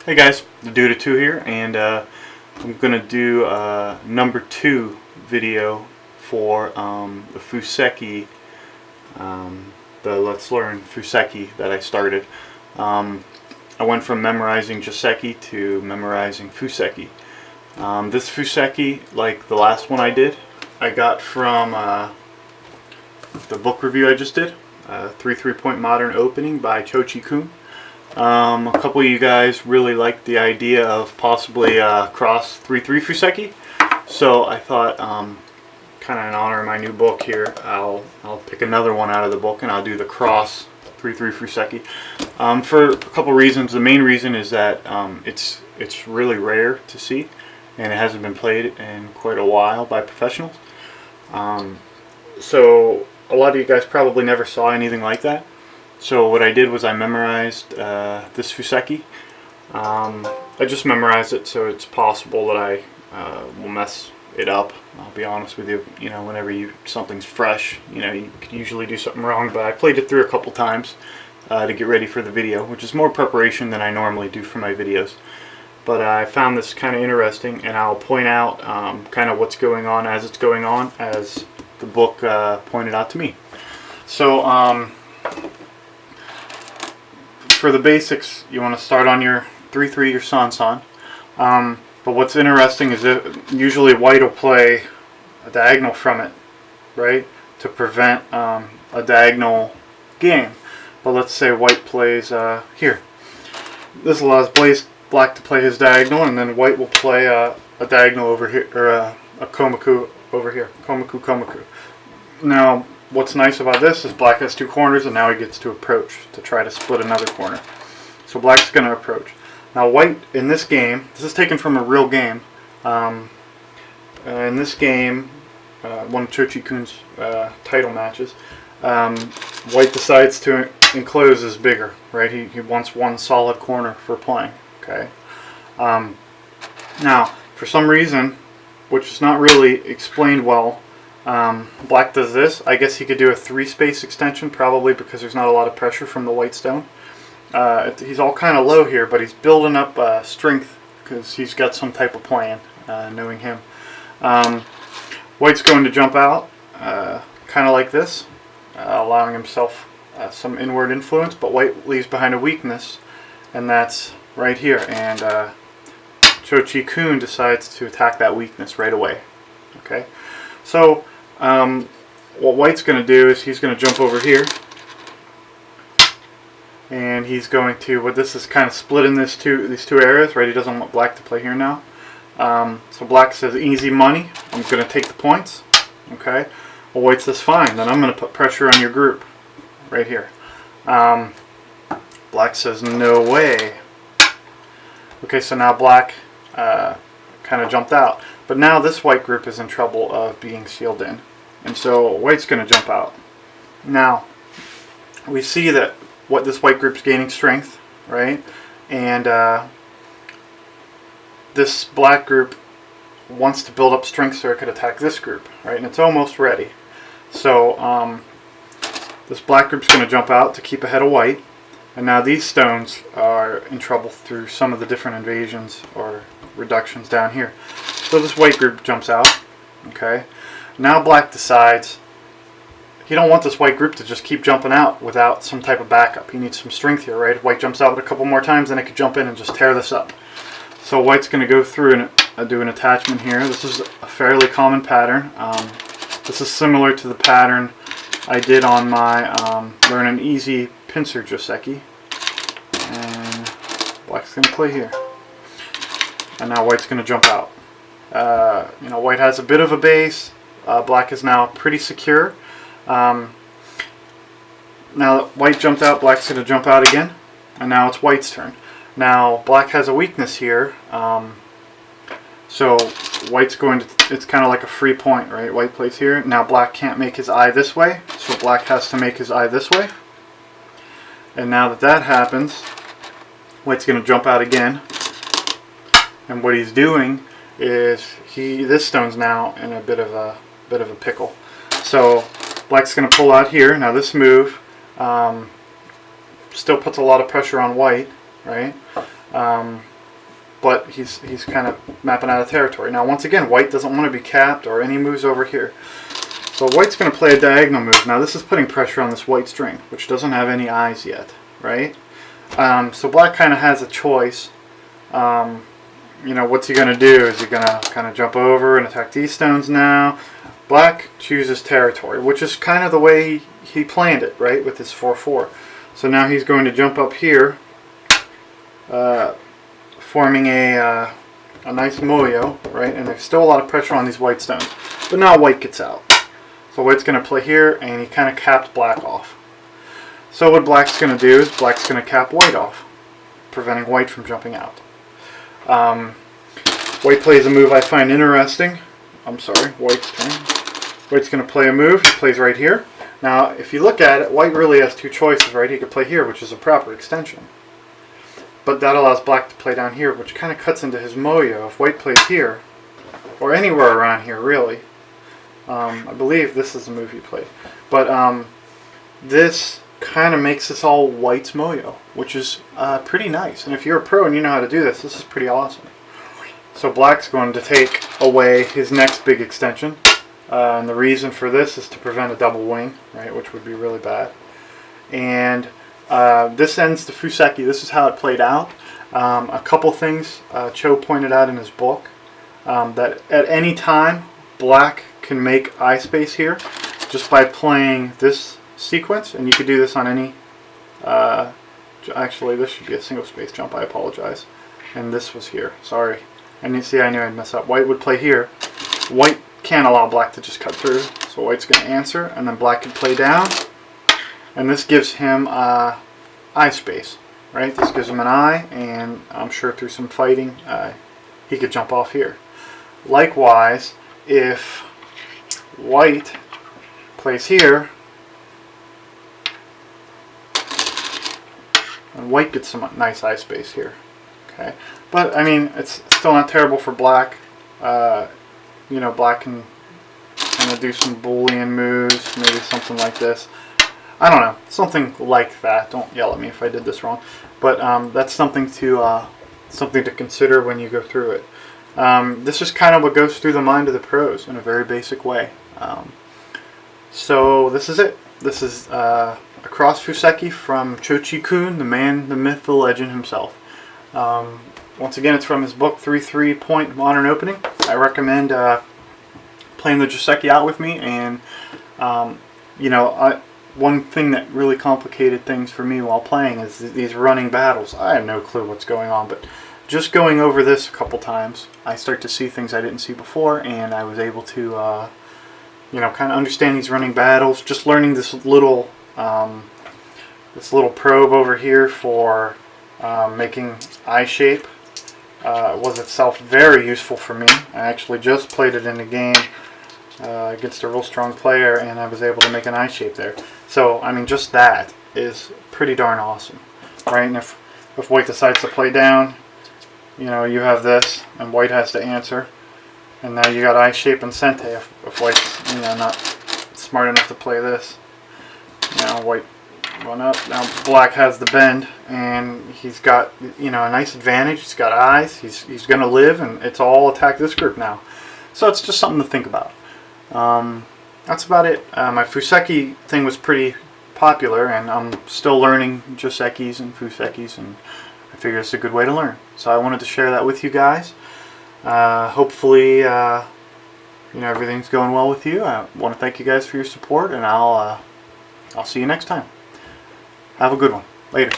Hey guys, the Dude of 2 here, and I'm going to do a number 2 video for the fuseki, the Let's Learn fuseki that I started. I went from memorizing joseki to memorizing fuseki. This fuseki, like the last one I did, I got from the book review I just did, 3-3-point Modern Opening by Cho Chikun. A couple of you guys really liked the idea of possibly cross 3-3 fuseki, so I thought, kind of in honor of my new book here, I'll pick another one out of the book and I'll do the cross 3-3 fuseki. For a couple reasons. The main reason is that it's really rare to see, and it hasn't been played in quite a while by professionals. So a lot of you guys probably never saw anything like that. So what I did was I memorized this fuseki. I just memorized it, so it's possible that I will mess it up. I'll be honest with you. You know, whenever something's fresh, you could usually do something wrong. But I played it through a couple times to get ready for the video, which is more preparation than I normally do for my videos. But I found this kind of interesting, and I'll point out kind of what's going on as it's going on, as the book pointed out to me. So for the basics, you want to start on your 3-3, your san-san. But what's interesting is that usually white will play a diagonal from it, right, to prevent a diagonal game. But let's say white plays here. This allows black to play his diagonal, and then white will play a diagonal over here, or a komaku over here. Komaku, komaku. Now, what's nice about this is black has two corners, and now he gets to approach to try to split another corner. So black's going to approach. Now white, in this game, this is taken from a real game. In this game, one of Cho Chikun's title matches, white decides to enclose his bigger, right? He wants one solid corner for playing, okay? Now, for some reason, which is not really explained well, black does this. I guess he could do a 3-space extension, probably because there's not a lot of pressure from the white stone. He's all kind of low here, but he's building up strength because he's got some type of plan, knowing him. White's going to jump out, kind of like this, allowing himself some inward influence, but white leaves behind a weakness, and that's right here. And Cho Chikun decides to attack that weakness right away. Okay, so what white's going to do is he's going to jump over here, and he's going to, this is kind of split in these two areas, right? He doesn't want black to play here now. So black says easy money, I'm going to take the points. Okay, well white says fine, then I'm going to put pressure on your group right here. Black says no way. Okay, so now black kind of jumped out, but now this white group is in trouble of being sealed in, and so white's going to jump out. Now we see that this white group's gaining strength, right? And this black group wants to build up strength so it could attack this group, right? And it's almost ready. So this black group's going to jump out to keep ahead of white, and now these stones are in trouble through some of the different invasions or reductions down here. So this white group jumps out. Okay, now black decides he don't want this white group to just keep jumping out without some type of backup. He needs some strength here, right? If white jumps out a couple more times, then it could jump in and just tear this up. So white's going to go through and do an attachment here. This is a fairly common pattern. This is similar to the pattern I did on my Learn an Easy Pincer Joseki. And black's going to play here. And now white's going to jump out. White has a bit of a base. Black is now pretty secure. Now that white jumped out, black's going to jump out again, and now it's white's turn. Now black has a weakness here, so white's going to, it's kind of like a free point, right? White plays here. Now black can't make his eye this way, so black has to make his eye this way. And now that happens, white's going to jump out again, and what he's doing is this stone's now in a bit of a pickle. So black's going to pull out here. Now this move still puts a lot of pressure on white, right? But he's kind of mapping out a territory. Now, once again, white doesn't want to be capped or any moves over here. So white's going to play a diagonal move. Now, this is putting pressure on this white string, which doesn't have any eyes yet, right? So black kind of has a choice. You know, what's he going to do? Is he going to kind of jump over and attack these stones now? Black chooses territory, which is kind of the way he planned it, right, with his 4-4. So now he's going to jump up here, forming a nice moyo, right? And there's still a lot of pressure on these white stones. But now white gets out. So white's going to play here, and he kind of capped black off. So what black's going to do is black's going to cap white off, preventing white from jumping out. White plays a move I find interesting. I'm sorry, white's turn. White's going to play a move. He plays right here. Now, if you look at it, white really has two choices, right? He could play here, which is a proper extension. But that allows black to play down here, which kind of cuts into his moyo. If white plays here, or anywhere around here, really, I believe this is the move he played. But this kind of makes this all white's moyo, which is pretty nice. And if you're a pro and you know how to do this, this is pretty awesome. So black's going to take away his next big extension. And the reason for this is to prevent a double wing, right, which would be really bad. And this ends the fuseki. This is how it played out. A couple things Cho pointed out in his book, that at any time black can make eye space here just by playing this sequence, and you could do this on any actually this should be a single space jump, I apologize, and this was here, sorry, and you see I knew I'd mess up. White would play here. White can't allow black to just cut through, so white's going to answer, and then black can play down, and this gives him eye space, right? This gives him an eye, and I'm sure through some fighting he could jump off here. Likewise, if white plays here, and white gets some nice eye space here, okay? But I mean, it's still not terrible for black. You know, black can kind of do some Boolean moves, maybe something like this. I don't know, something like that. Don't yell at me if I did this wrong, but that's something to consider when you go through it. This is kind of what goes through the mind of the pros in a very basic way. So this is it. This is a cross fuseki from Cho Chikun, the man, the myth, the legend himself. Once again, it's from his book, 3-3 Point Modern Opening. I recommend playing the joseki out with me, and you know, one thing that really complicated things for me while playing is these running battles. I have no clue what's going on, but just going over this a couple times, I start to see things I didn't see before, and I was able to, you know, kind of understand these running battles. Just learning this little probe over here for making eye shape was itself very useful for me. I actually just played it in a game against a real strong player, and I was able to make an eye shape there. So, I mean, just that is pretty darn awesome, right? And if white decides to play down, you know, you have this, and white has to answer, and now you got eye shape and sente. If white's, you know, not smart enough to play this, you know, white run up. Now black has the bend, and he's got, you know, a nice advantage. He's got eyes. He's going to live, and it's all attack this group now. So it's just something to think about. That's about it. My fuseki thing was pretty popular, and I'm still learning josekis and fusekis, and I figure it's a good way to learn. So I wanted to share that with you guys. Hopefully, you know, everything's going well with you. I want to thank you guys for your support, and I'll see you next time. Have a good one. Later.